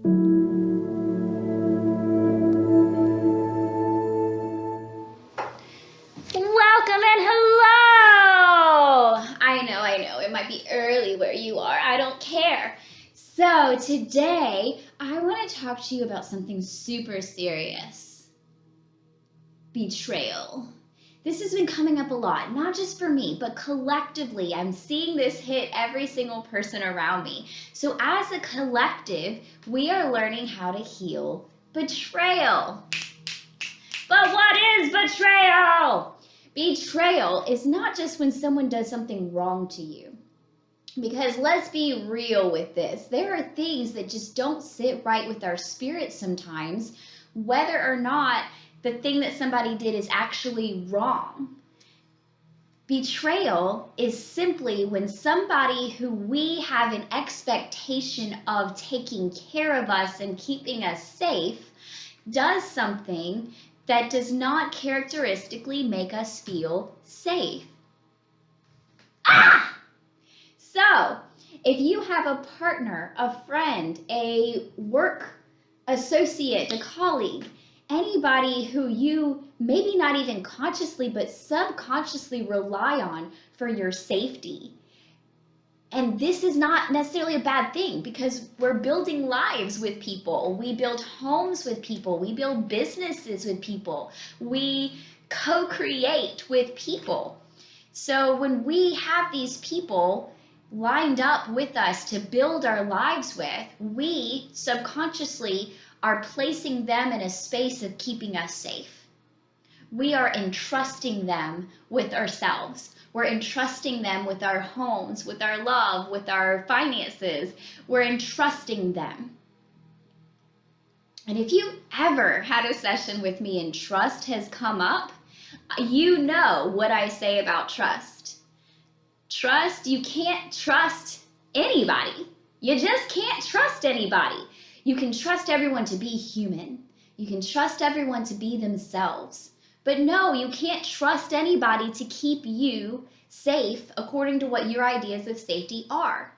Welcome and hello! I know, it might be early where you are. I don't care. So today, I want to talk to you about something super serious. Betrayal. This has been coming up a lot, not just for me, but collectively. I'm seeing this hit every single person around me. So as a collective, we are learning how to heal betrayal. But what is betrayal? Betrayal is not just when someone does something wrong to you. Because let's be real with this. There are things that just don't sit right with our spirit sometimes, whether or not the thing that somebody did is actually wrong. Betrayal is simply when somebody who we have an expectation of taking care of us and keeping us safe does something that does not characteristically make us feel safe. So, if you have a partner, a friend, a work associate, a colleague, anybody who you maybe not even consciously but subconsciously rely on for your safety, and this is not necessarily a bad thing because we're building lives with people. We build homes with people. We build businesses with people. We co-create with people. So when we have these people lined up with us to build our lives with, we subconsciously are placing them in a space of keeping us safe. We are entrusting them with ourselves. We're entrusting them with our homes, with our love, with our finances. We're entrusting them. And if you ever had a session with me and trust has come up, you know what I say about trust. Trust, you can't trust anybody. You just can't trust anybody. You can trust everyone to be human. You can trust everyone to be themselves. But no, you can't trust anybody to keep you safe according to what your ideas of safety are.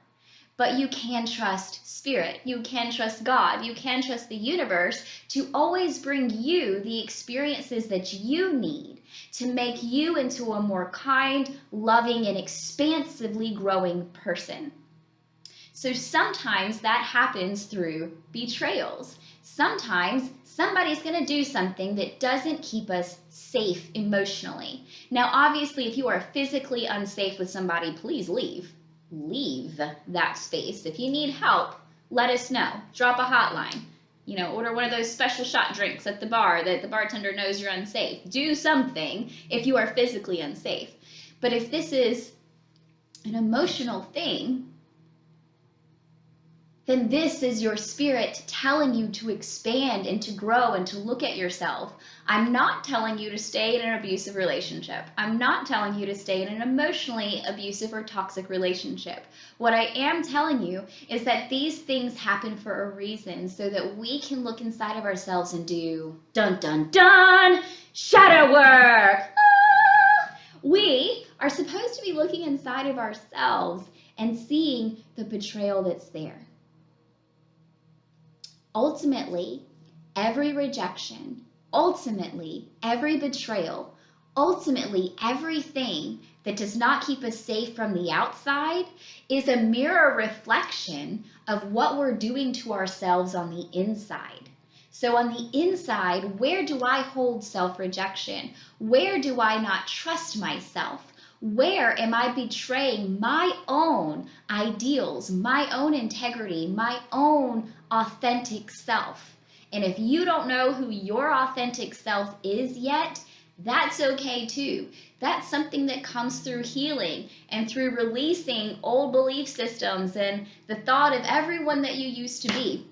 But you can trust spirit. You can trust God. You can trust the universe to always bring you the experiences that you need to make you into a more kind, loving, and expansively growing person. So sometimes that happens through betrayals. Sometimes somebody's going to do something that doesn't keep us safe emotionally. Now, obviously, if you are physically unsafe with somebody, please leave. Leave that space. If you need help, let us know. Drop a hotline. Order one of those special shot drinks at the bar that the bartender knows you're unsafe. Do something if you are physically unsafe. But if this is an emotional thing, then this is your spirit telling you to expand and to grow and to look at yourself. I'm not telling you to stay in an abusive relationship. I'm not telling you to stay in an emotionally abusive or toxic relationship. What I am telling you is that these things happen for a reason so that we can look inside of ourselves and do dun dun dun shadow work. We are supposed to be looking inside of ourselves and seeing the betrayal that's there. Ultimately, every rejection, ultimately, every betrayal, ultimately, everything that does not keep us safe from the outside is a mirror reflection of what we're doing to ourselves on the inside. So on the inside, where do I hold self-rejection? Where do I not trust myself? Where am I betraying my own ideals, my own integrity, my own authentic self? And if you don't know who your authentic self is yet, that's okay too. That's something that comes through healing and through releasing old belief systems and the thought of everyone that you used to be.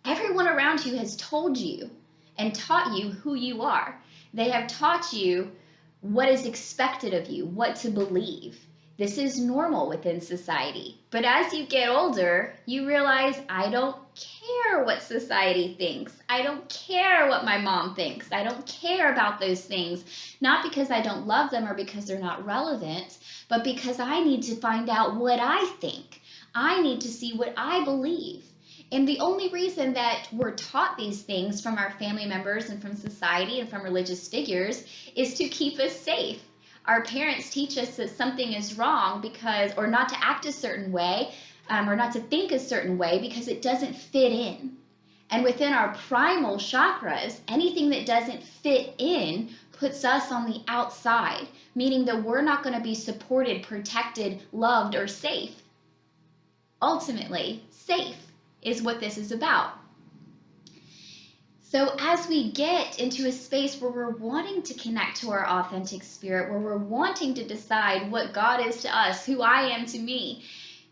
Everyone around you has told you and taught you who you are. They have taught you what is expected of you, what to believe. This is normal within society. But as you get older, you realize, I don't care what society thinks. I don't care what my mom thinks. I don't care about those things. Not because I don't love them or because they're not relevant, but because I need to find out what I think. I need to see what I believe. And the only reason that we're taught these things from our family members and from society and from religious figures is to keep us safe. Our parents teach us that something is wrong because, or not to act a certain way, or not to think a certain way because it doesn't fit in. And within our primal chakras, anything that doesn't fit in puts us on the outside, meaning that we're not going to be supported, protected, loved, or safe. Ultimately, safe is what this is about. So as we get into a space where we're wanting to connect to our authentic spirit, where we're wanting to decide what God is to us, who I am to me,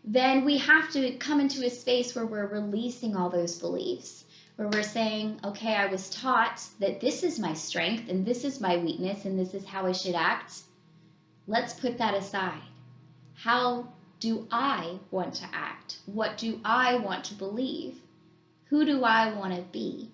then we have to come into a space where we're releasing all those beliefs, where we're saying, okay, I was taught that this is my strength and this is my weakness and this is how I should act. Let's put that aside. How do I want to act? What do I want to believe? Who do I want to be?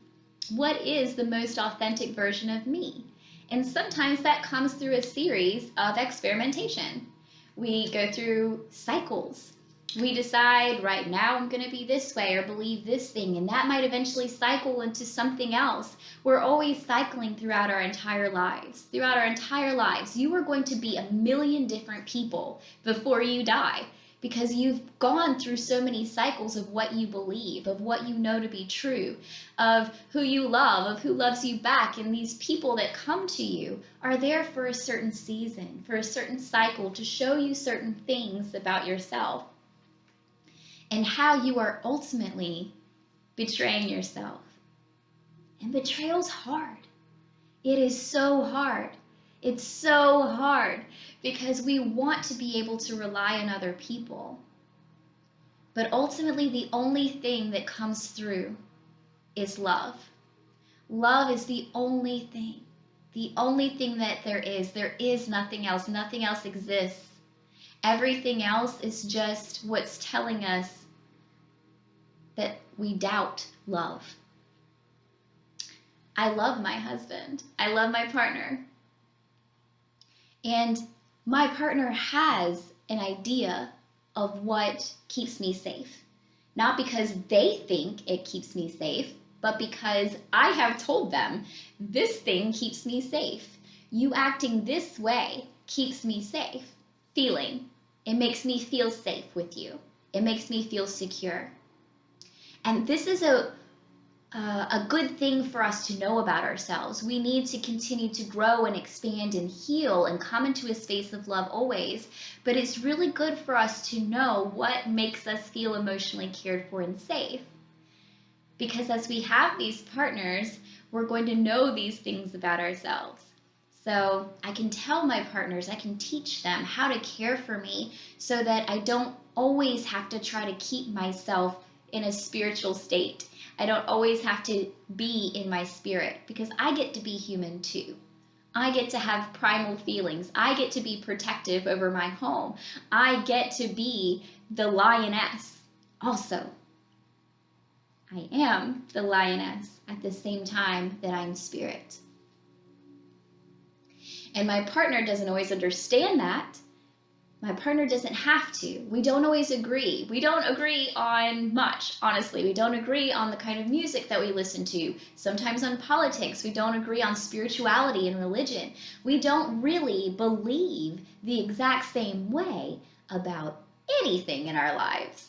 What is the most authentic version of me? And sometimes that comes through a series of experimentation. We go through cycles. We decide, right now I'm going to be this way or believe this thing, and that might eventually cycle into something else. We're always cycling throughout our entire lives. Throughout our entire lives, you are going to be a million different people before you die, because you've gone through so many cycles of what you believe, of what you know to be true, of who you love, of who loves you back. And these people that come to you are there for a certain season, for a certain cycle, to show you certain things about yourself and how you are ultimately betraying yourself. And betrayal's hard. It is so hard. It's so hard because we want to be able to rely on other people. But ultimately, the only thing that comes through is love. Love is the only thing that there is. There is nothing else. Nothing else exists. Everything else is just what's telling us that we doubt love. I love my husband. I love my partner. And my partner has an idea of what keeps me safe. Not because they think it keeps me safe, but because I have told them, this thing keeps me safe. You acting this way keeps me safe. Feeling. It makes me feel safe with you. It makes me feel secure. And this is a good thing for us to know about ourselves. We need to continue to grow and expand and heal and come into a space of love always. But it's really good for us to know what makes us feel emotionally cared for and safe. Because as we have these partners, we're going to know these things about ourselves. So I can tell my partners, I can teach them how to care for me so that I don't always have to try to keep myself in a spiritual state. I don't always have to be in my spirit, because I get to be human too. I get to have primal feelings. I get to be protective over my home. I get to be the lioness also. I am the lioness at the same time that I'm spirit. And my partner doesn't always understand that. My partner doesn't have to. We don't always agree. We don't agree on much, honestly. We don't agree on the kind of music that we listen to. Sometimes on politics. We don't agree on spirituality and religion. We don't really believe the exact same way about anything in our lives.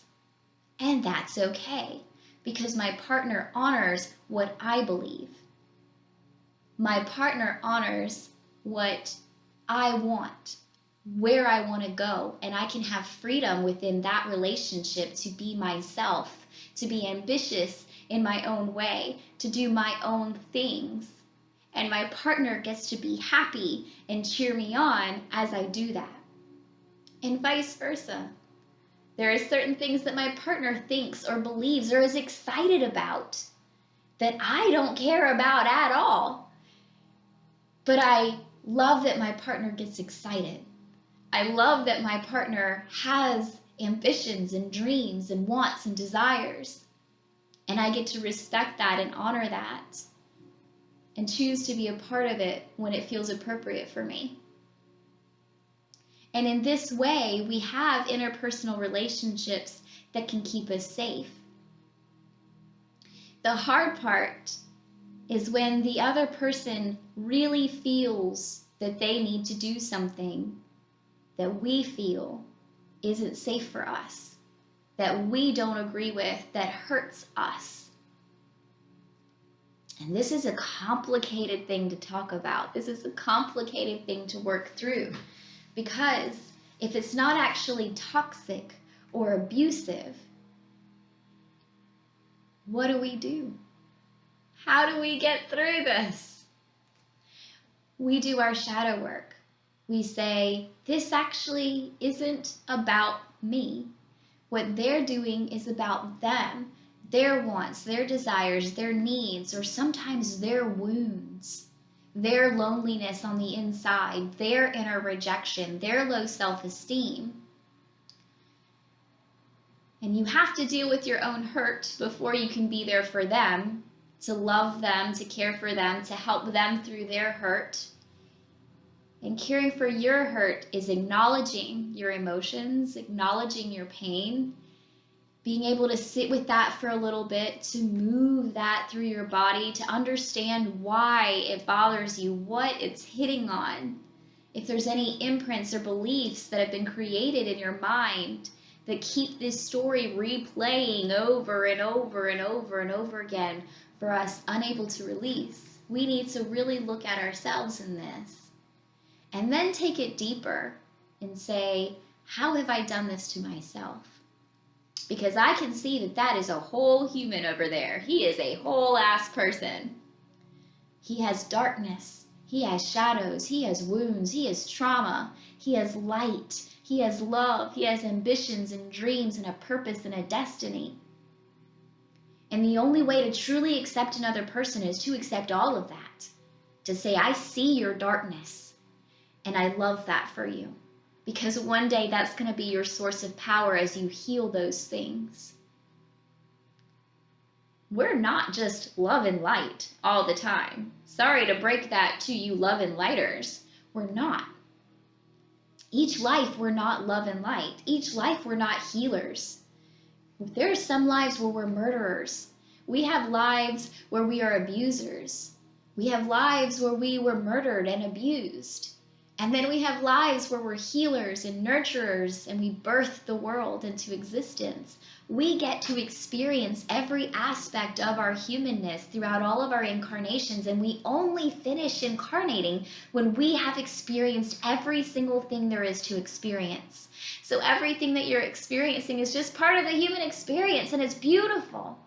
And that's okay, because my partner honors what I believe. My partner honors what I want, where I want to go, and I can have freedom within that relationship to be myself, to be ambitious in my own way, to do my own things. And my partner gets to be happy and cheer me on as I do that. And vice versa. There are certain things that my partner thinks or believes or is excited about that I don't care about at all. But I love that my partner gets excited. I love that my partner has ambitions and dreams and wants and desires. And I get to respect that and honor that and choose to be a part of it when it feels appropriate for me. And in this way, we have interpersonal relationships that can keep us safe. The hard part is when the other person really feels that they need to do something that we feel isn't safe for us, that we don't agree with, that hurts us. And this is a complicated thing to talk about. This is a complicated thing to work through, because if it's not actually toxic or abusive, what do we do? How do we get through this? We do our shadow work. We say, this actually isn't about me. What they're doing is about them, their wants, their desires, their needs, or sometimes their wounds, their loneliness on the inside, their inner rejection, their low self-esteem. And you have to deal with your own hurt before you can be there for them, to love them, to care for them, to help them through their hurt. And caring for your hurt is acknowledging your emotions, acknowledging your pain, being able to sit with that for a little bit, to move that through your body, to understand why it bothers you, what it's hitting on. If there's any imprints or beliefs that have been created in your mind that keep this story replaying over and over and over and over again for us unable to release. We need to really look at ourselves in this and then take it deeper and say, how have I done this to myself? Because I can see that that is a whole human over there. He is a whole ass person. He has darkness. He has shadows. He has wounds. He has trauma. He has light. He has love. He has ambitions and dreams and a purpose and a destiny. And the only way to truly accept another person is to accept all of that. To say, I see your darkness and I love that for you. Because one day that's going to be your source of power as you heal those things. We're not just love and light all the time. Sorry to break that to you love and lighters. We're not. Each life we're not love and light. Each life we're not healers. There are some lives where we're murderers. We have lives where we are abusers. We have lives where we were murdered and abused. And then we have lives where we're healers and nurturers and we birth the world into existence. We get to experience every aspect of our humanness throughout all of our incarnations, and we only finish incarnating when we have experienced every single thing there is to experience. So everything that you're experiencing is just part of the human experience, and it's beautiful.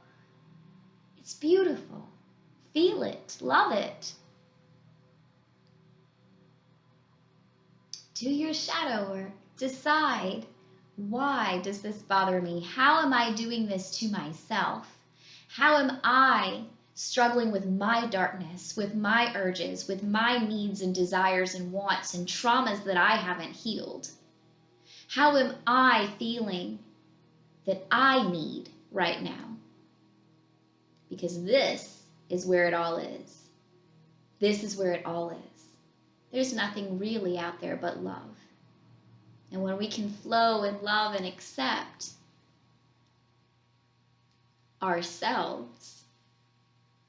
It's beautiful. Feel it. Love it. Do your shadow work. Decide, why does this bother me? How am I doing this to myself? How am I struggling with my darkness, with my urges, with my needs and desires and wants and traumas that I haven't healed? How am I feeling that I need right now? Because this is where it all is. This is where it all is. There's nothing really out there but love. And when we can flow and love and accept ourselves,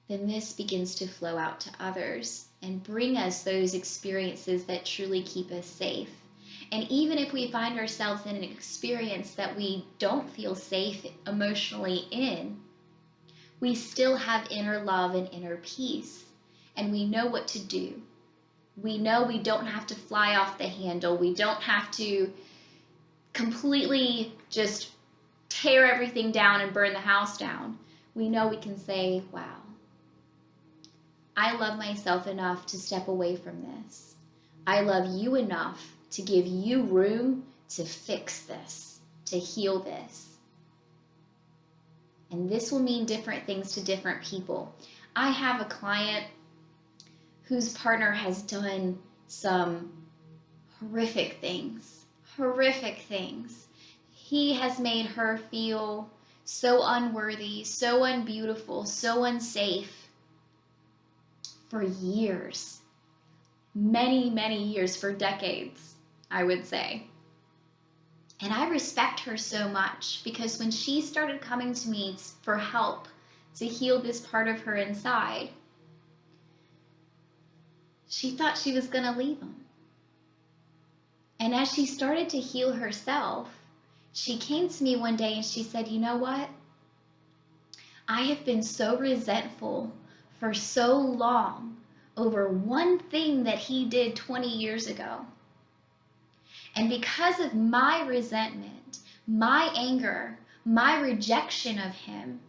then this begins to flow out to others and bring us those experiences that truly keep us safe. And even if we find ourselves in an experience that we don't feel safe emotionally in, we still have inner love and inner peace, and we know what to do. We know we don't have to fly off the handle. We don't have to completely just tear everything down and burn the house down. We know we can say, wow, I love myself enough to step away from this. I love you enough to give you room to fix this, to heal this. And this will mean different things to different people. I have a client whose partner has done some horrific things. He has made her feel so unworthy, so unbeautiful, so unsafe for years. Many, many years, for decades, I would say. And I respect her so much, because when she started coming to me for help to heal this part of her inside, she thought she was going to leave him. And as she started to heal herself, she came to me one day and she said, you know what? I have been so resentful for so long over one thing that he did 20 years ago. And because of my resentment, my anger, my rejection of him,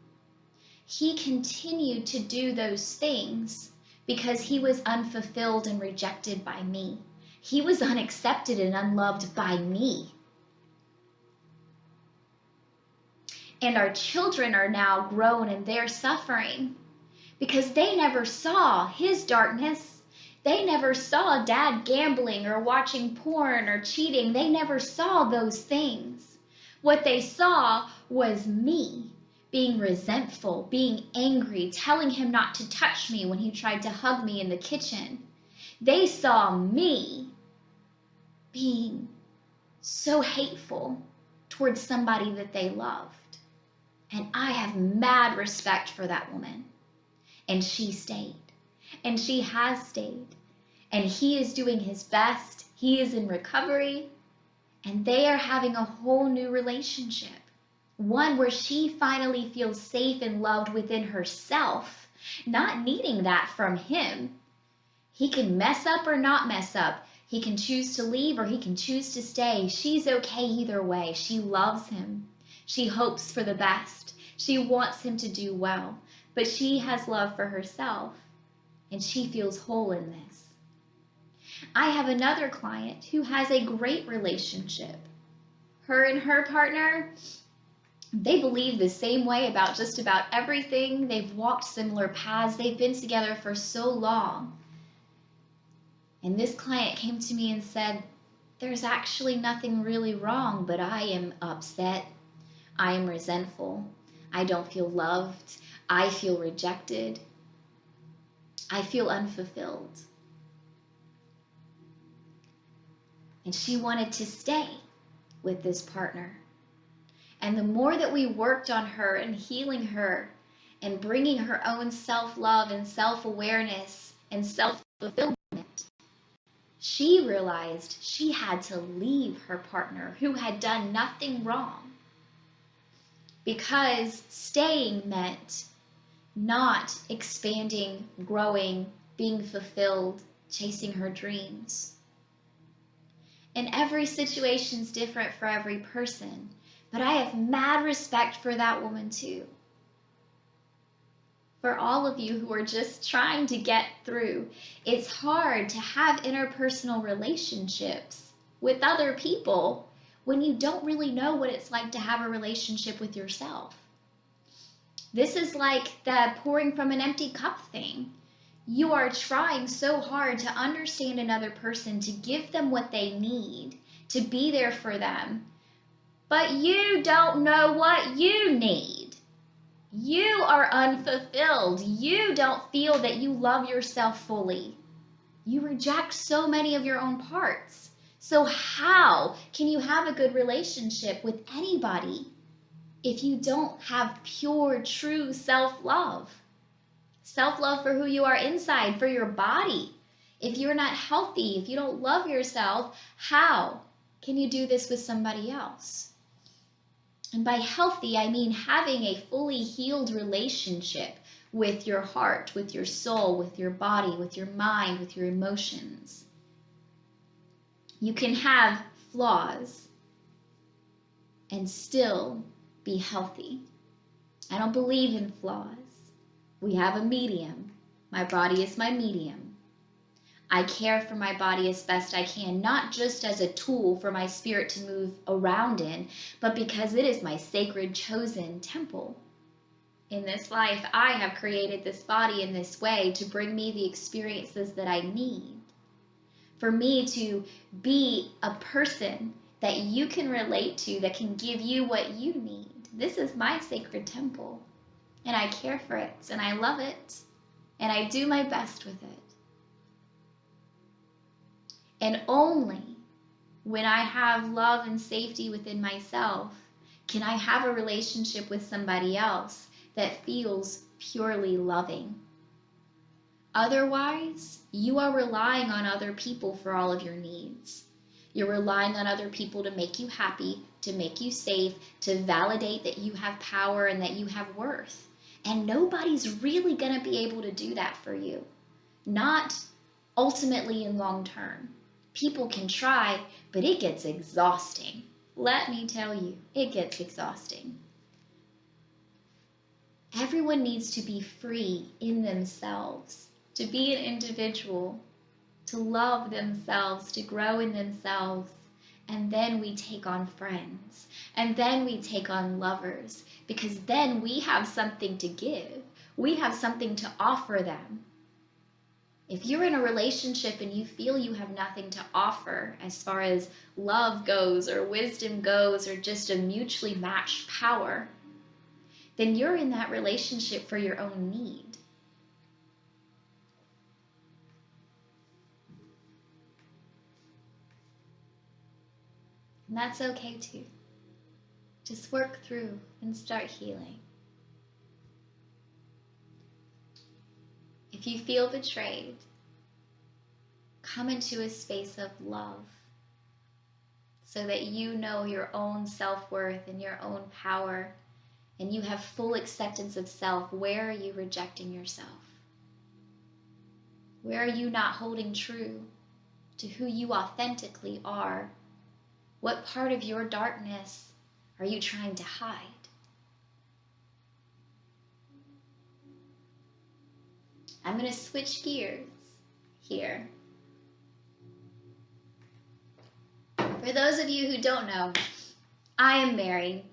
he continued to do those things because he was unfulfilled and rejected by me. He was unaccepted and unloved by me. And our children are now grown and they're suffering because they never saw his darkness. They never saw dad gambling or watching porn or cheating. They never saw those things. What they saw was me being resentful, being angry, telling him not to touch me when he tried to hug me in the kitchen. They saw me being so hateful towards somebody that they loved. And I have mad respect for that woman. And she stayed. And she has stayed. And he is doing his best. He is in recovery. And they are having a whole new relationship. One where she finally feels safe and loved within herself, not needing that from him. He can mess up or not mess up. He can choose to leave or he can choose to stay. She's okay either way. She loves him. She hopes for the best. She wants him to do well. But she has love for herself. And she feels whole in this. I have another client who has a great relationship. Her and her partner, they believe the same way about just about everything. They've walked similar paths. They've been together for so long. And this client came to me and said, there's actually nothing really wrong, but I am upset. I am resentful. I don't feel loved. I feel rejected. I feel unfulfilled. And she wanted to stay with this partner. And the more that we worked on her and healing her and bringing her own self-love and self-awareness and self-fulfillment, she realized she had to leave her partner who had done nothing wrong, because staying meant not expanding, growing, being fulfilled, chasing her dreams. And every situation's different for every person, but I have mad respect for that woman too. For all of you who are just trying to get through, it's hard to have interpersonal relationships with other people when you don't really know what it's like to have a relationship with yourself. This is like the pouring from an empty cup thing. You are trying so hard to understand another person, to give them what they need, to be there for them, but you don't know what you need. You are unfulfilled. You don't feel that you love yourself fully. You reject so many of your own parts. So how can you have a good relationship with anybody if you don't have pure, true self-love? Self-love for who you are inside, for your body. If you're not healthy, if you don't love yourself, how can you do this with somebody else? And by healthy, I mean having a fully healed relationship with your heart, with your soul, with your body, with your mind, with your emotions. You can have flaws and still be healthy. I don't believe in flaws. We have a medium. My body is my medium. I care for my body as best I can, not just as a tool for my spirit to move around in, but because it is my sacred chosen temple. In this life, I have created this body in this way to bring me the experiences that I need. For me to be a person that you can relate to, that can give you what you need. This is my sacred temple, and I care for it, and I love it, and I do my best with it. And only when I have love and safety within myself can I have a relationship with somebody else that feels purely loving. Otherwise, you are relying on other people for all of your needs. You're relying on other people to make you happy, to make you safe, to validate that you have power and that you have worth. And nobody's really going to be able to do that for you. Not ultimately in long term. People can try, but it gets exhausting. Let me tell you, it gets exhausting. Everyone needs to be free in themselves, to be an individual, to love themselves, to grow in themselves. And then we take on friends, and then we take on lovers, because then we have something to give. We have something to offer them. If you're in a relationship and you feel you have nothing to offer as far as love goes or wisdom goes or just a mutually matched power, then you're in that relationship for your own need. And that's okay too. Just work through and start healing. If you feel betrayed, come into a space of love so that you know your own self-worth and your own power, and you have full acceptance of self. Where are you rejecting yourself? Where are you not holding true to who you authentically are? What part of your darkness are you trying to hide? I'm going to switch gears here. For those of you who don't know, I am married.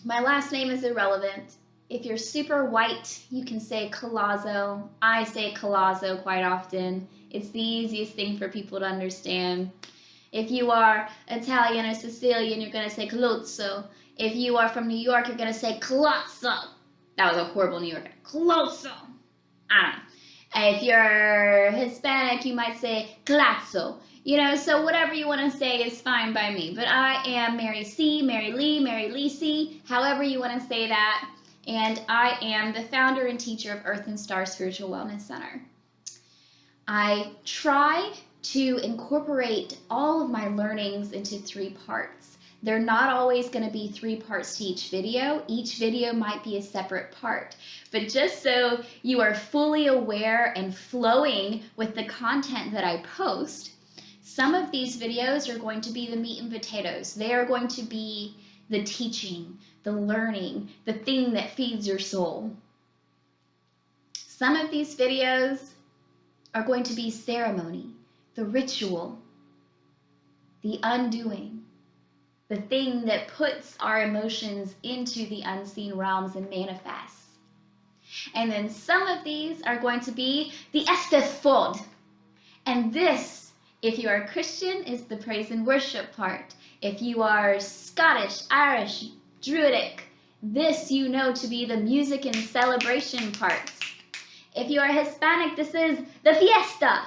My last name is irrelevant. If you're super white, you can say Colazzo. I say Colazzo quite often. It's the easiest thing for people to understand. If you are Italian or Sicilian, you're going to say Colozzo. If you are from New York, you're going to say Colozzo. That was a horrible New Yorker. Colozzo. I don't know. If you're Hispanic, you might say Colazzo. You know, so whatever you want to say is fine by me. But I am Mary C., Mary Lee, Mary Lisi, however you want to say that. And I am the founder and teacher of Earth and Star Spiritual Wellness Center. I try to incorporate all of my learnings into 3 parts. They're not always going to be 3 parts to each video. Each video might be a separate part. But just so you are fully aware and flowing with the content that I post, some of these videos are going to be the meat and potatoes. They are going to be the teaching, the learning, the thing that feeds your soul. Some of these videos are going to be ceremony, the ritual, the undoing, the thing that puts our emotions into the unseen realms and manifests. And then some of these are going to be the Eisteddfod. And this, if you are Christian, is the praise and worship part. If you are Scottish, Irish, Druidic, this you know to be the music and celebration parts. If you are Hispanic, this is the fiesta.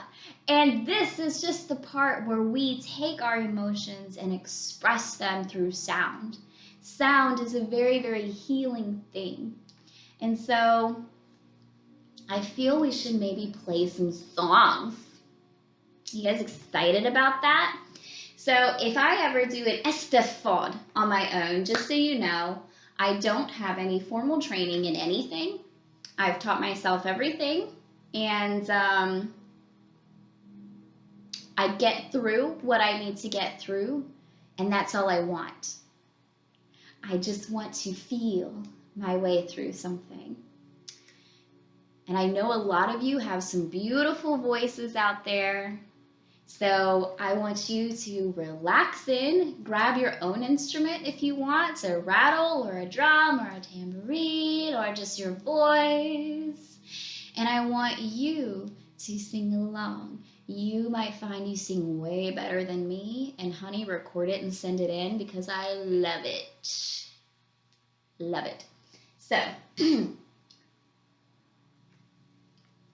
And this is just the part where we take our emotions and express them through sound. Sound is a very, very healing thing. And so I feel we should maybe play some songs. You guys excited about that? So if I ever do an Eisteddfod on my own, just so you know, I don't have any formal training in anything. I've taught myself everything, and I get through what I need to get through, and that's all I want. I just want to feel my way through something. And I know a lot of you have some beautiful voices out there, so I want you to relax in, grab your own instrument if you want, a rattle or a drum or a tambourine or just your voice, and I want you to sing along. You might find you sing way better than me, and honey, record it and send it in because I love it. Love it. So,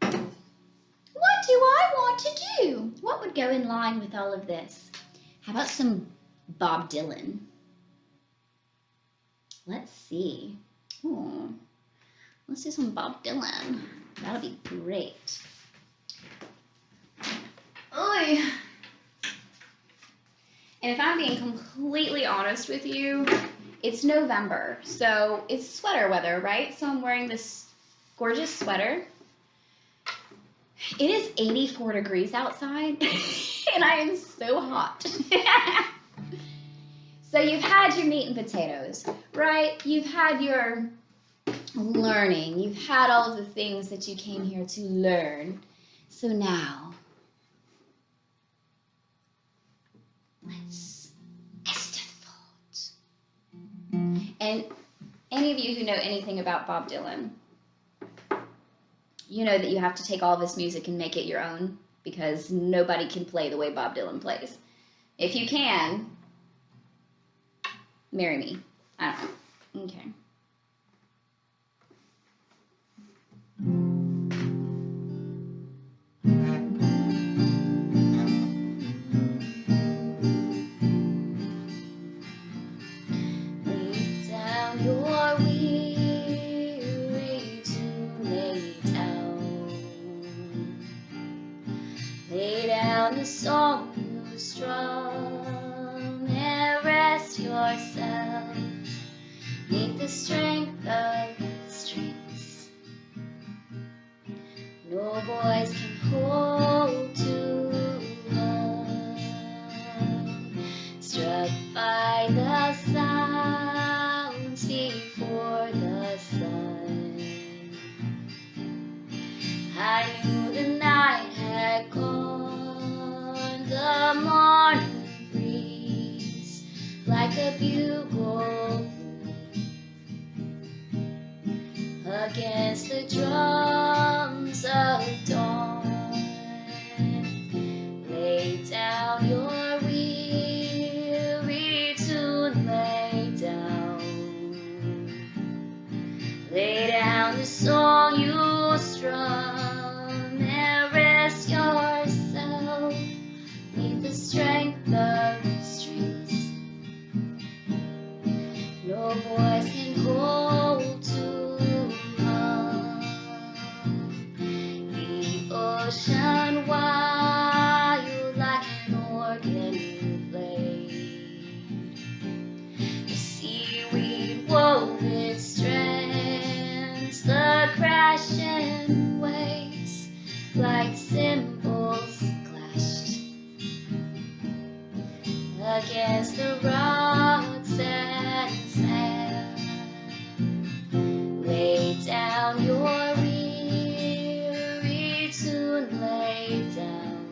what do I want to do? What would go in line with all of this? How about some Bob Dylan? Let's see. Ooh. Let's do some Bob Dylan. That'll be great. Oy. And if I'm being completely honest with you, it's November, so it's sweater weather, right? So I'm wearing this gorgeous sweater. It is 84 degrees outside, and I am so hot. So you've had your meat and potatoes, right? You've had your learning. You've had all of the things that you came here to learn. So now, let's Eisteddfod. And any of you who know anything about Bob Dylan, you know that you have to take all of his music and make it your own, because nobody can play the way Bob Dylan plays. If you can, marry me. I don't know. Okay. Lay down your weary to lay down. Lay down the song you strum and rest yourself. Need the strength of the strings. No voice can hold too long. Struck by the sounds before the sun, I knew the night had gone. The morning breeze, like a bugle against the drums of dawn. Lay down your weary tune, lay down. Lay down the song you strum and rest yourself. Need the strength of the strings. No voice can hold too long. The ocean wild like an organ you played. The seaweed wove its strands, the crashing waves like cymbals clashed against the rocks and sand. Lay down your weary tune, lay down.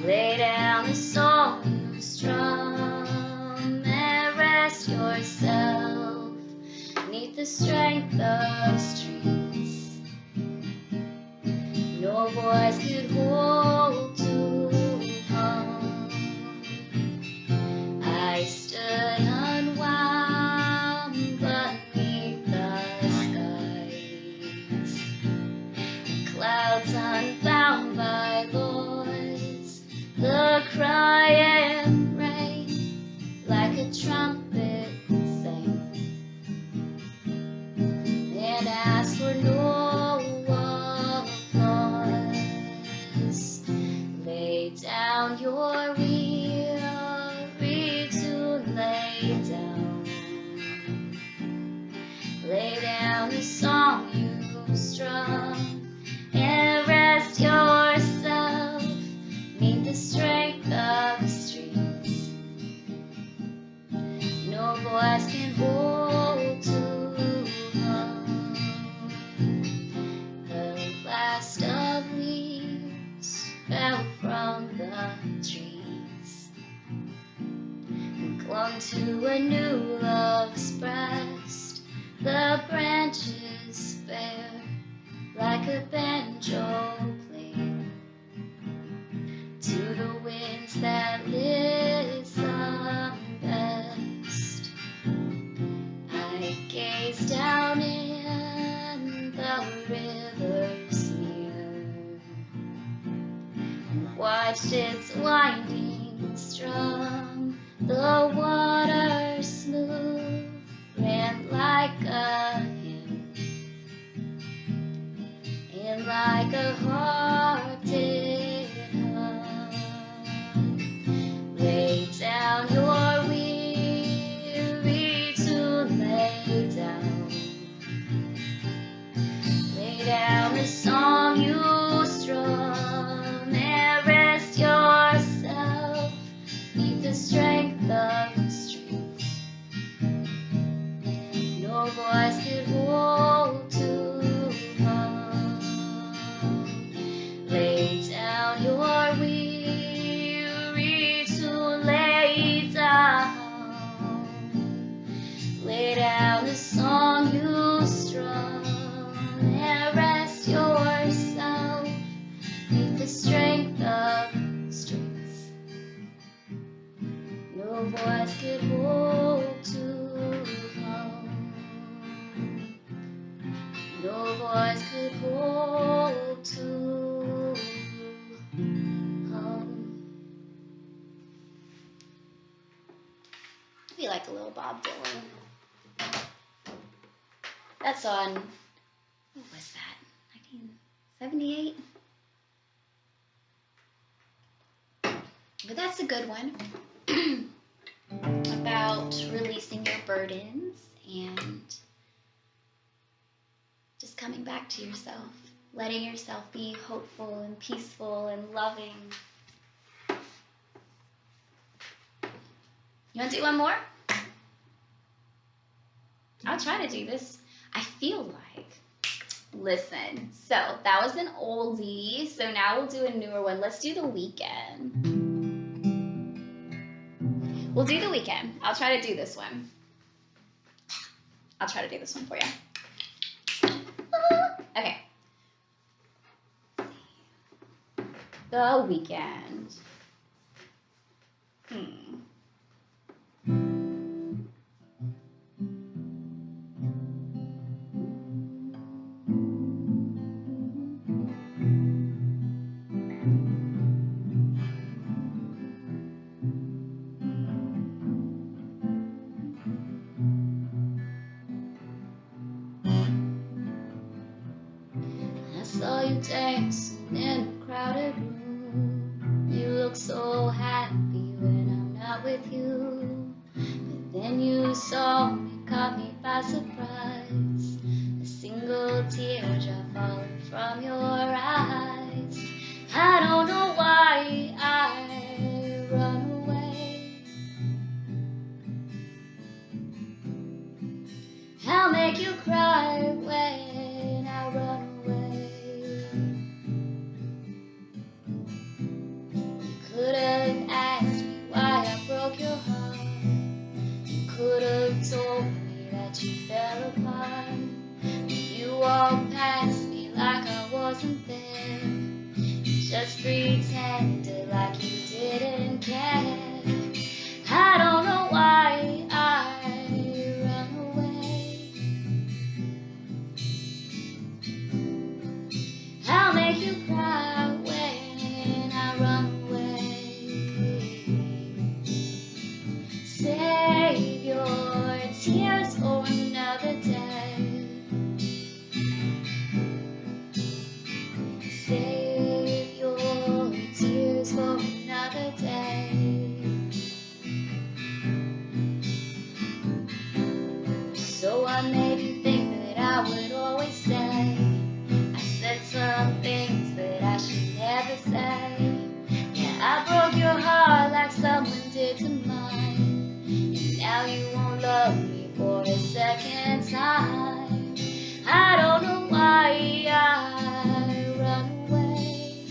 Lay down the song you strum and rest yourself. Neath the strength of strings, no voice could hold too long. I stood unwound beneath the skies, clouds unbound by laws, the crying rain like a trumpet sang, and asked for no applause. Lay down your weary tune, lay down. Lay down the song you strum and rest yourself. Need the strength of the strings. No voice can hold too long. The last of leaves fell from the trees and clung to a new love's breast. The branches bare like a banjo played to the winds that listen best. I gazed down in the river's mirror and watched its winding strum. The water smooth ran like a like a hearted hug. Lay down your weary to lay down. Lay down the song you strum and rest yourself neath the strength of the strings. No voice could hold to hum. Lay down your weary to lay down. Lay down the song you strum and rest yourself neath the strength of strings. No voice could hold to hum. No voice could hold to hum. I feel like a little Bob Dylan. That's on, what was that, 1978? But that's a good one. About releasing your burdens and just coming back to yourself, letting yourself be hopeful and peaceful and loving. You want to do one more? I'll try to do this. I feel like, listen, so that was an oldie, so now we'll do a newer one. Let's do The Weeknd. We'll do The Weeknd. I'll try to do this one. I'll try to do this one for you. Okay. The Weeknd. I saw you dancing in a crowded room. You look so happy when I'm not with you. But then you saw me, caught me by surprise. A single teardrop falling from your eyes. I don't know why I run away. I'll make you cry when I run away. You could have asked me why I broke your heart. You could have told me that you fell apart. But you walked past me like I wasn't there. You just pretended like you didn't care. I don't know why I run away. I'll make you cry when I run away. Save your tears for another day. Save your tears for another day. So I made you think that I would always stay. I said some things that I should never say. Yeah, I broke your heart like someone did to mine. And now you won't love me for a second time. I don't know why I run away.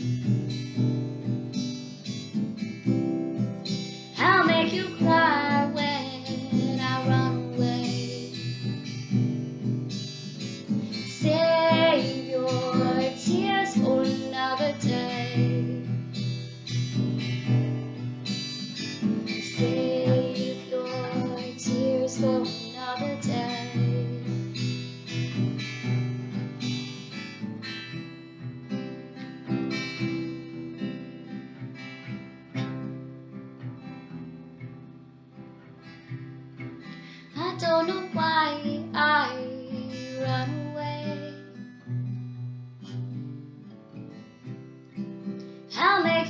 I'll make you cry when I run away. Save your tears for another day. Save your tears for another day. I don't know why I run away.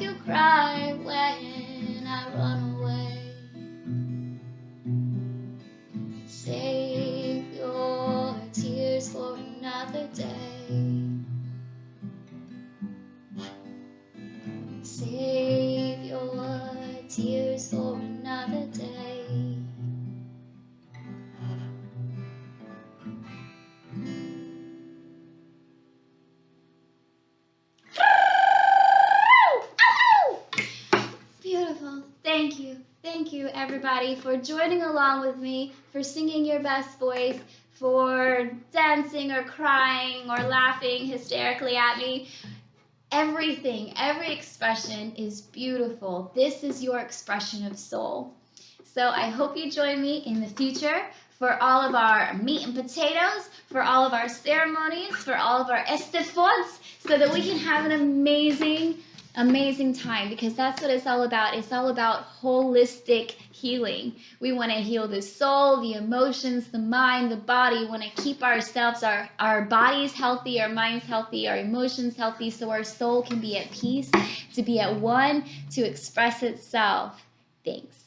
you cry when I run away. Save your tears for another day. Save your tears for another day. Beautiful. Thank you. Thank you, everybody, for joining along with me, for singing your best voice, for dancing or crying or laughing hysterically at me. Everything, every expression is beautiful. This is your expression of soul. So I hope you join me in the future for all of our meat and potatoes, for all of our ceremonies, for all of our Eisteddfods, so that we can have an amazing time, because that's what it's all about. It's all about holistic healing. We want to heal the soul, the emotions, the mind, the body. We want to keep ourselves, our bodies healthy, our minds healthy, our emotions healthy, so our soul can be at peace, to be at one, to express itself. Thanks.